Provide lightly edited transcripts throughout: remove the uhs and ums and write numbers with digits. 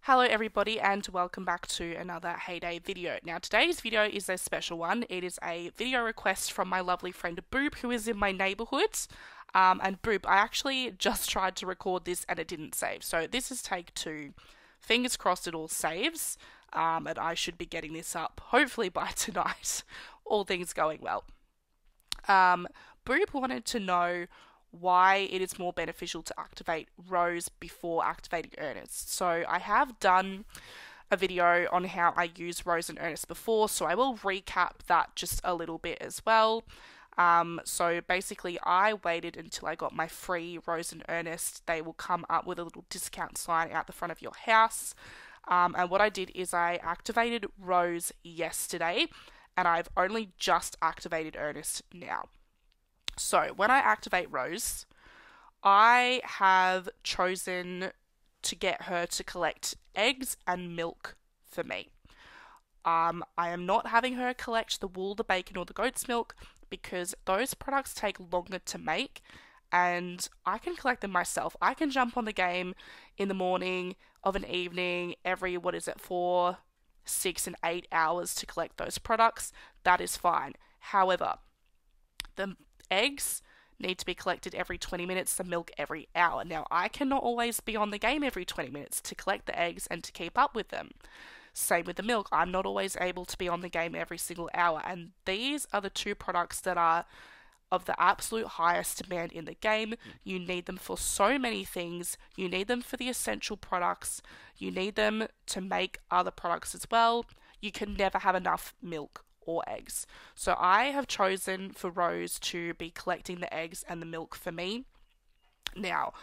Hello everybody and welcome back to another Heyday video. Now today's video is a special one. It is a video request from my lovely friend Boop, who is in my neighbourhood. And Boop, I actually just tried to record this and it didn't save. So this is take 2. Fingers crossed it all saves. And I should be getting this up hopefully by tonight. All things going well. Boop wanted to know why it is more beneficial to activate Rose before activating Ernest. So I have done a video on how I use Rose and Ernest before, so I will recap that just a little bit as well. So basically I waited until I got my free Rose and Ernest. They will come up with a little discount sign out the front of your house. And what I did is I activated Rose yesterday, and I've only just activated Ernest now. So when I activate Rose, I have chosen to get her to collect eggs and milk for me. I am not having her collect the wool, the bacon, or the goat's milk because those products take longer to make and I can collect them myself. I can jump on the game in the morning, of an evening, every, 4, 6 and 8 hours to collect those products. That is fine. However, the eggs need to be collected every 20 minutes, the milk every hour. Now, I cannot always be on the game every 20 minutes to collect the eggs and to keep up with them. Same with the milk. I'm not always able to be on the game every single hour. And these are the two products that are of the absolute highest demand in the game. You need them for so many things. You need them for the essential products. You need them to make other products as well. You can never have enough milk or eggs. So I have chosen for Rose to be collecting the eggs and the milk for me. Now,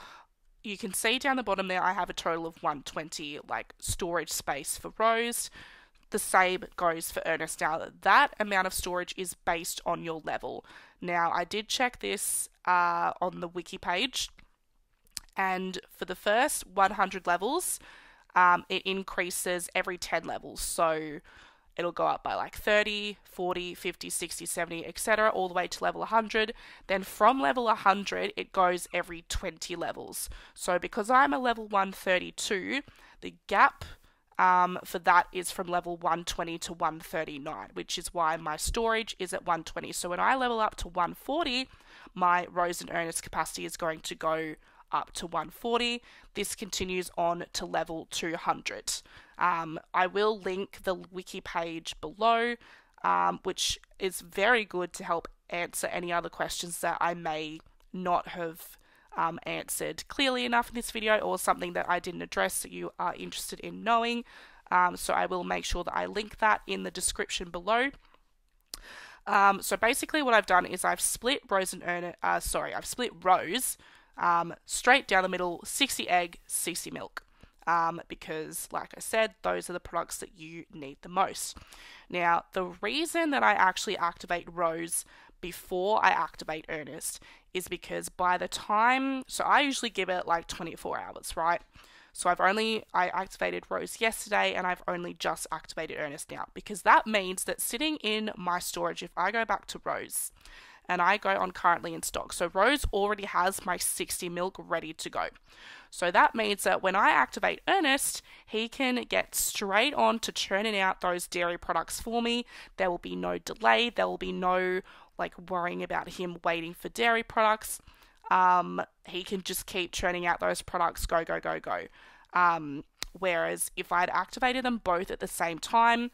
you can see down the bottom there I have a total of 120 storage space for Rose. The same goes for Ernest. Now, that amount of storage is based on your level. Now, I did check this on the wiki page, and for the first 100 levels, it increases every 10 levels. So it'll go up by 30, 40, 50, 60, 70, etc. all the way to level 100. Then from level 100, it goes every 20 levels. So because I'm a level 132, the gap for that is from level 120 to 139, which is why my storage is at 120. So when I level up to 140, my Rose and Ernest capacity is going to go up to 140. This continues on to level 200. I will link the wiki page below, which is very good to help answer any other questions that I may not have answered clearly enough in this video, or something that I didn't address that you are interested in knowing. So I will make sure that I link that in the description below. So basically what I've done is I've split Rose and Ernest, I've split Rose straight down the middle, 60 egg, 60 milk. Because, like I said, those are the products that you need the most. Now, the reason that I actually activate Rose before I activate Ernest is because by the time, so I usually give it 24 hours, right? So I activated Rose yesterday and I've only just activated Ernest now, because that means that sitting in my storage, if I go back to Rose and I go on currently in stock, so Rose already has my 60 milk ready to go. So that means that when I activate Ernest, he can get straight on to churning out those dairy products for me. There will be no delay. There will be no worrying about him waiting for dairy products. He can just keep churning out those products, go, go, go, go. Whereas if I'd activated them both at the same time,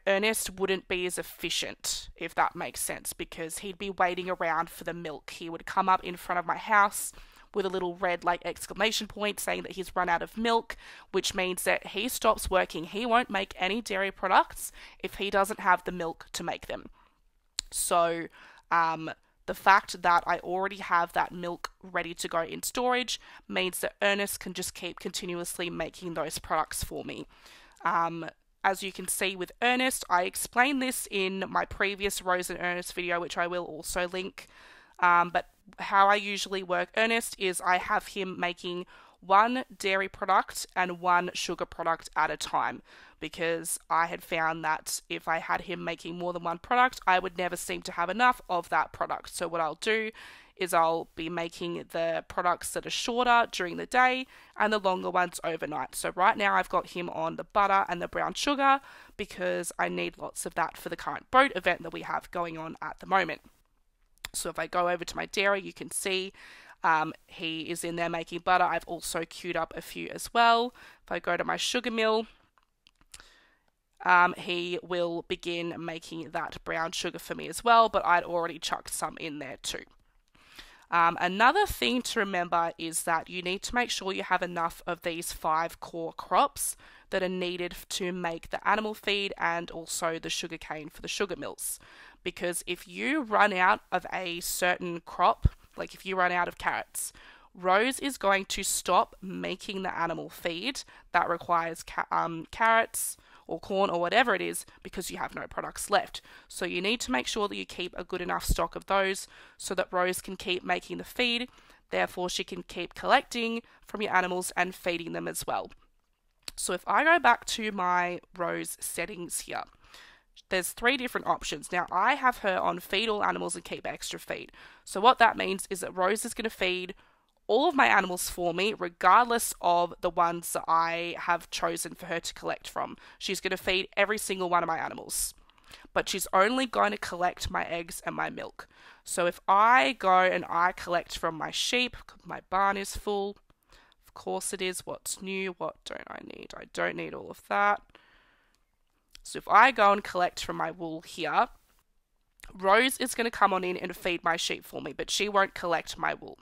Ernest wouldn't be as efficient, if that makes sense, because he'd be waiting around for the milk. He would come up in front of my house with a little red exclamation point saying that he's run out of milk, which means that he stops working. He won't make any dairy products if he doesn't have the milk to make them. So the fact that I already have that milk ready to go in storage means that Ernest can just keep continuously making those products for me. As you can see with Ernest, I explained this in my previous Rose and Ernest video, which I will also link. But how I usually work Ernest is I have him making one dairy product and one sugar product at a time, because I had found that if I had him making more than one product, I would never seem to have enough of that product. So what I'll do is I'll be making the products that are shorter during the day and the longer ones overnight. So right now I've got him on the butter and the brown sugar because I need lots of that for the current boat event that we have going on at the moment. So if I go over to my dairy, you can see he is in there making butter. I've also queued up a few as well. If I go to my sugar mill, he will begin making that brown sugar for me as well, but I'd already chucked some in there too. Another thing to remember is that you need to make sure you have enough of these 5 core crops that are needed to make the animal feed and also the sugar cane for the sugar mills. Because if you run out of a certain crop, like if you run out of carrots, Rose is going to stop making the animal feed that requires carrots or corn or whatever it is because you have no products left. So you need to make sure that you keep a good enough stock of those so that Rose can keep making the feed. Therefore, she can keep collecting from your animals and feeding them as well. So if I go back to my Rose settings here, there's 3 different options. Now, I have her on feed all animals and keep extra feed. So what that means is that Rose is going to feed all of my animals for me, regardless of the ones that I have chosen for her to collect from. She's going to feed every single one of my animals, but she's only going to collect my eggs and my milk. So if I go and I collect from my sheep, my barn is full. Of course it is. What's new? What don't I need? I don't need all of that. So if I go and collect from my wool here, Rose is going to come on in and feed my sheep for me, but she won't collect my wool.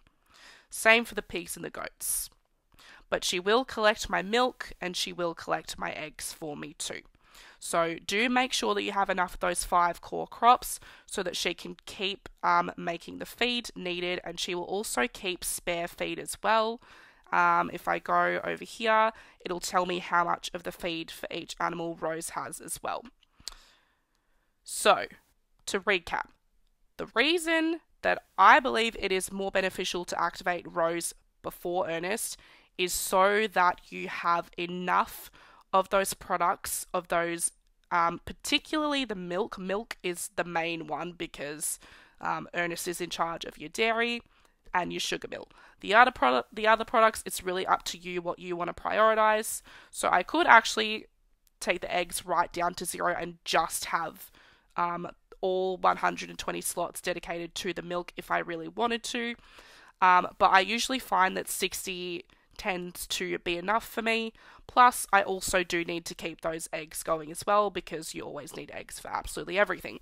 Same for the pigs and the goats. But she will collect my milk and she will collect my eggs for me too. So do make sure that you have enough of those 5 core crops so that she can keep making the feed needed, and she will also keep spare feed as well. If I go over here, it'll tell me how much of the feed for each animal Rose has as well. So, to recap, the reason that I believe it is more beneficial to activate Rose before Ernest is so that you have enough of those products, of those, particularly the milk. Milk is the main one because Ernest is in charge of your dairy and your sugar mill. The other products, it's really up to you what you want to prioritize. So I could actually take the eggs right down to 0 and just have all 120 slots dedicated to the milk if I really wanted to. But I usually find that 60 tends to be enough for me. Plus, I also do need to keep those eggs going as well because you always need eggs for absolutely everything.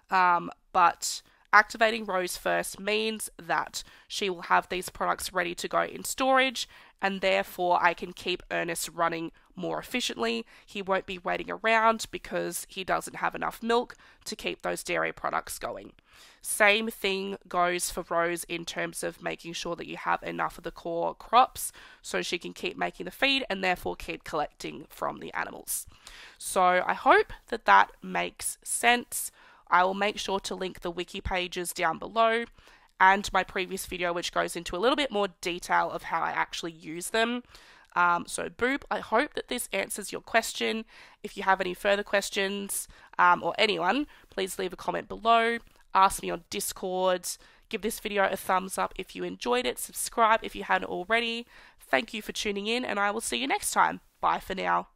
But activating Rose first means that she will have these products ready to go in storage, and therefore I can keep Ernest running more efficiently. He won't be waiting around because he doesn't have enough milk to keep those dairy products going. Same thing goes for Rose in terms of making sure that you have enough of the core crops so she can keep making the feed and therefore keep collecting from the animals. So I hope that that makes sense. I will make sure to link the wiki pages down below and my previous video, which goes into a little bit more detail of how I actually use them. So Boop, I hope that this answers your question. If you have any further questions, or anyone, please leave a comment below. Ask me on Discord. Give this video a thumbs up if you enjoyed it. Subscribe if you hadn't already. Thank you for tuning in, and I will see you next time. Bye for now.